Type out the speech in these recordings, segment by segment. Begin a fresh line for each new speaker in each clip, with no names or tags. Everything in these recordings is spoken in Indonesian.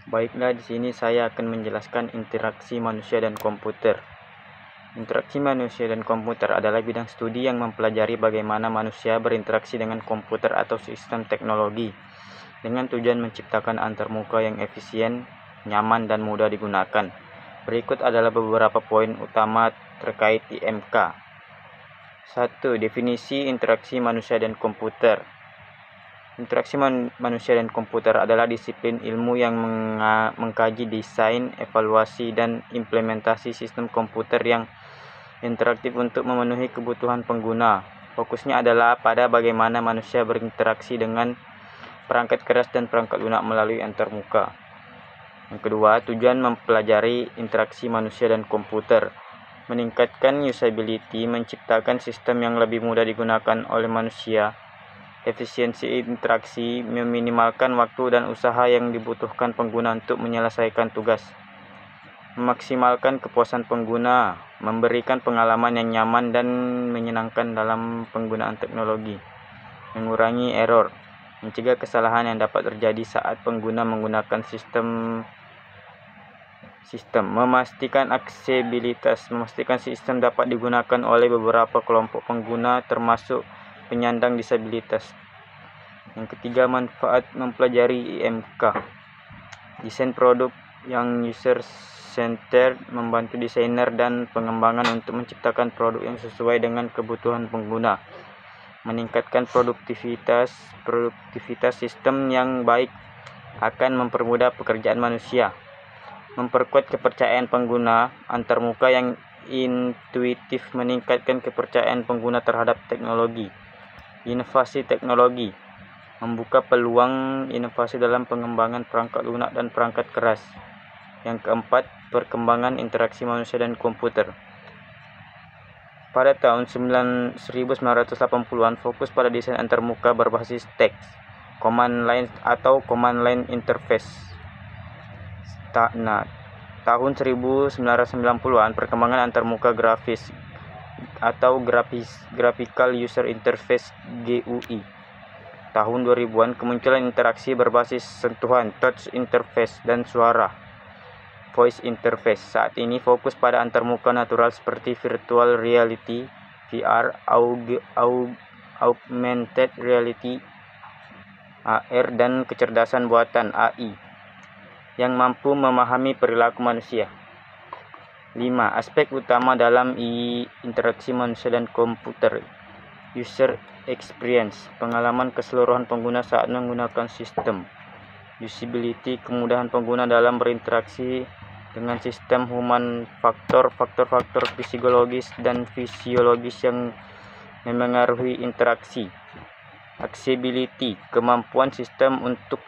Baiklah, di sini saya akan menjelaskan interaksi manusia dan komputer. Interaksi manusia dan komputer adalah bidang studi yang mempelajari bagaimana manusia berinteraksi dengan komputer atau sistem teknologi dengan tujuan menciptakan antarmuka yang efisien, nyaman, dan mudah digunakan. Berikut adalah beberapa poin utama terkait IMK. 1. Definisi interaksi manusia dan komputer. Interaksi manusia dan komputer adalah disiplin ilmu yang mengkaji desain, evaluasi, dan implementasi sistem komputer yang interaktif untuk memenuhi kebutuhan pengguna. Fokusnya adalah pada bagaimana manusia berinteraksi dengan perangkat keras dan perangkat lunak melalui antarmuka. Yang kedua, tujuan mempelajari interaksi manusia dan komputer. Meningkatkan usability, menciptakan sistem yang lebih mudah digunakan oleh manusia. Efisiensi interaksi, meminimalkan waktu dan usaha yang dibutuhkan pengguna untuk menyelesaikan tugas. Memaksimalkan kepuasan pengguna, memberikan pengalaman yang nyaman dan menyenangkan dalam penggunaan teknologi. Mengurangi error, mencegah kesalahan yang dapat terjadi saat pengguna menggunakan sistem. Memastikan aksesibilitas, memastikan sistem dapat digunakan oleh beberapa kelompok pengguna termasuk penyandang disabilitas. Yang ketiga, manfaat mempelajari IMK. Desain produk yang user-centered, membantu desainer dan pengembangan untuk menciptakan produk yang sesuai dengan kebutuhan pengguna. Meningkatkan produktivitas sistem yang baik akan mempermudah pekerjaan manusia. Memperkuat kepercayaan pengguna, antarmuka yang intuitif meningkatkan kepercayaan pengguna terhadap teknologi. Inovasi teknologi, membuka peluang inovasi dalam pengembangan perangkat lunak dan perangkat keras. Yang keempat, perkembangan interaksi manusia dan komputer. Pada tahun 1980-an, fokus pada desain antarmuka berbasis teks, command line atau command line interface. Tahun 1990-an, perkembangan antarmuka grafis atau Graphical User Interface (GUI). Tahun 2000-an, kemunculan interaksi berbasis sentuhan touch interface dan suara voice interface. Saat ini fokus pada antarmuka natural seperti virtual reality (VR), augmented reality (AR), dan kecerdasan buatan (AI) yang mampu memahami perilaku manusia. 5. Aspek utama dalam interaksi manusia dan komputer. User experience, pengalaman keseluruhan pengguna saat menggunakan sistem. Usability, kemudahan pengguna dalam berinteraksi dengan sistem. Human factor, faktor-faktor psikologis dan fisiologis yang memengaruhi interaksi. Accessibility, kemampuan sistem untuk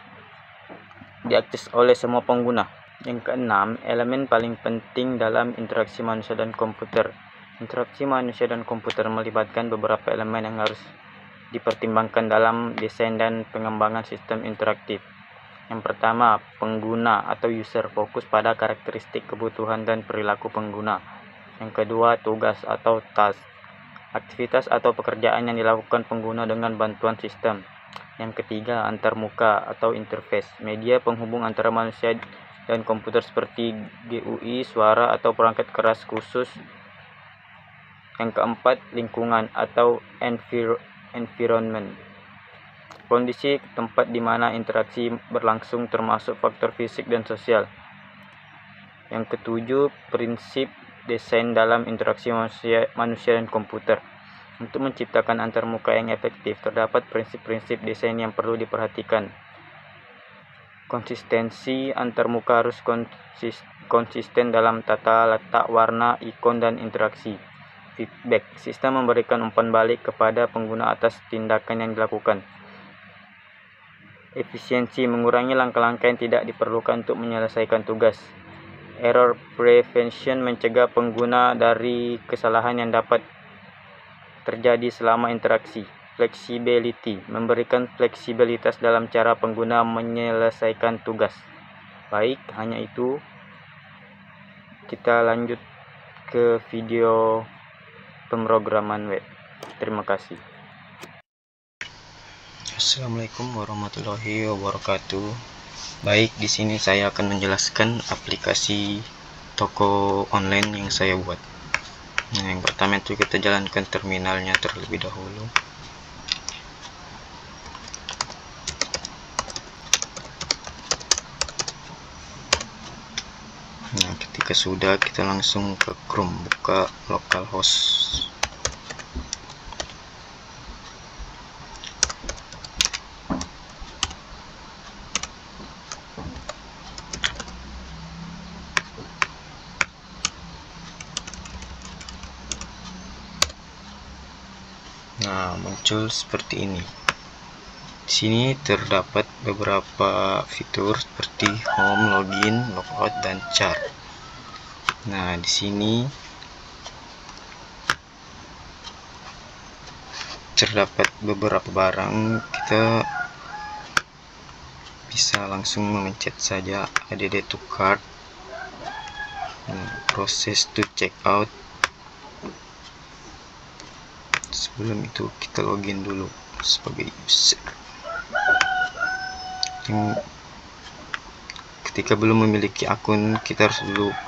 diakses oleh semua pengguna. Yang keenam, elemen paling penting dalam interaksi manusia dan komputer. Interaksi manusia dan komputer melibatkan beberapa elemen yang harus dipertimbangkan dalam desain dan pengembangan sistem interaktif. Yang pertama, pengguna atau user, fokus pada karakteristik, kebutuhan, dan perilaku pengguna. Yang kedua, tugas atau task, aktivitas atau pekerjaan yang dilakukan pengguna dengan bantuan sistem. Yang ketiga, antarmuka atau interface, media penghubung antara manusia dan komputer seperti GUI, suara, atau perangkat keras khusus. Yang keempat, lingkungan atau environment, kondisi tempat di mana interaksi berlangsung termasuk faktor fisik dan sosial. Yang ketujuh, prinsip desain dalam interaksi manusia dan komputer. Untuk menciptakan antarmuka yang efektif, terdapat prinsip-prinsip desain yang perlu diperhatikan. Konsistensi, antarmuka harus konsisten dalam tata letak, warna, ikon, dan interaksi. Feedback, sistem memberikan umpan balik kepada pengguna atas tindakan yang dilakukan. Efisiensi, mengurangi langkah-langkah yang tidak diperlukan untuk menyelesaikan tugas. Error prevention, mencegah pengguna dari kesalahan yang dapat terjadi selama interaksi. Flexibility, memberikan fleksibilitas dalam cara pengguna menyelesaikan tugas. Baik, hanya itu. Kita lanjut ke video pemrograman web. Terima kasih.
Assalamualaikum warahmatullahi wabarakatuh.
Baik, di sini saya akan menjelaskan aplikasi toko online yang saya buat. Nah, yang pertama itu kita jalankan terminalnya terlebih dahulu. Nah, ketika sudah, kita langsung ke Chrome, buka localhost. Nah, muncul seperti ini. Di sini terdapat beberapa fitur seperti home, login, logout, dan chart. Nah, di sini terdapat beberapa barang, kita bisa langsung memencet saja add to cart. Proses to check out. Sebelum itu kita login dulu sebagai user. Ketika belum memiliki akun, kita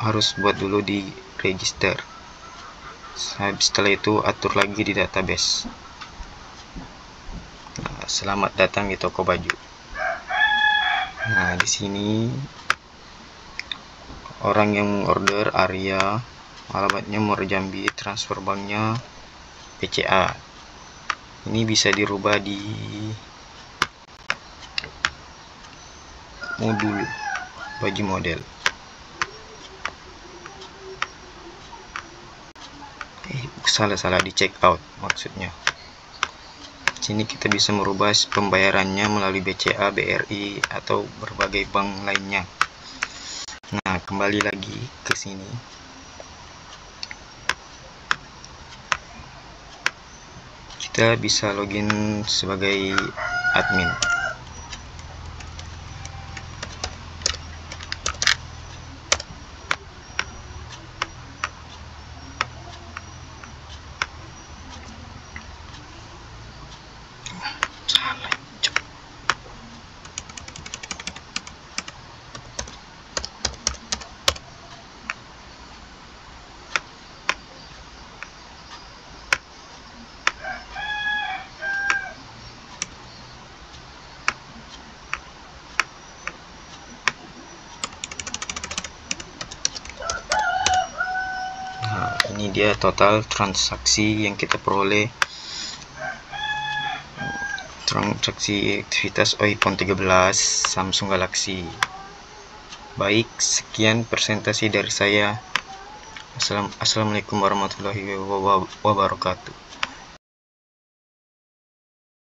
harus buat dulu di register. Setelah itu atur lagi di database. Nah, selamat datang di toko baju. Nah, di sini orang yang order Arya, alamatnya Muara Jambi, transfer banknya BCA. Ini bisa dirubah di modul baju model. Salah di check out maksudnya. Sini kita bisa merubah pembayarannya melalui BCA, BRI, atau berbagai bank lainnya. Nah, kembali lagi ke sini. Kita bisa login sebagai admin. Ini dia total transaksi yang kita peroleh. Transaksi aktivitas iPhone 13 Samsung Galaxy. Baik, sekian presentasi dari saya. Assalamualaikum warahmatullahi wabarakatuh.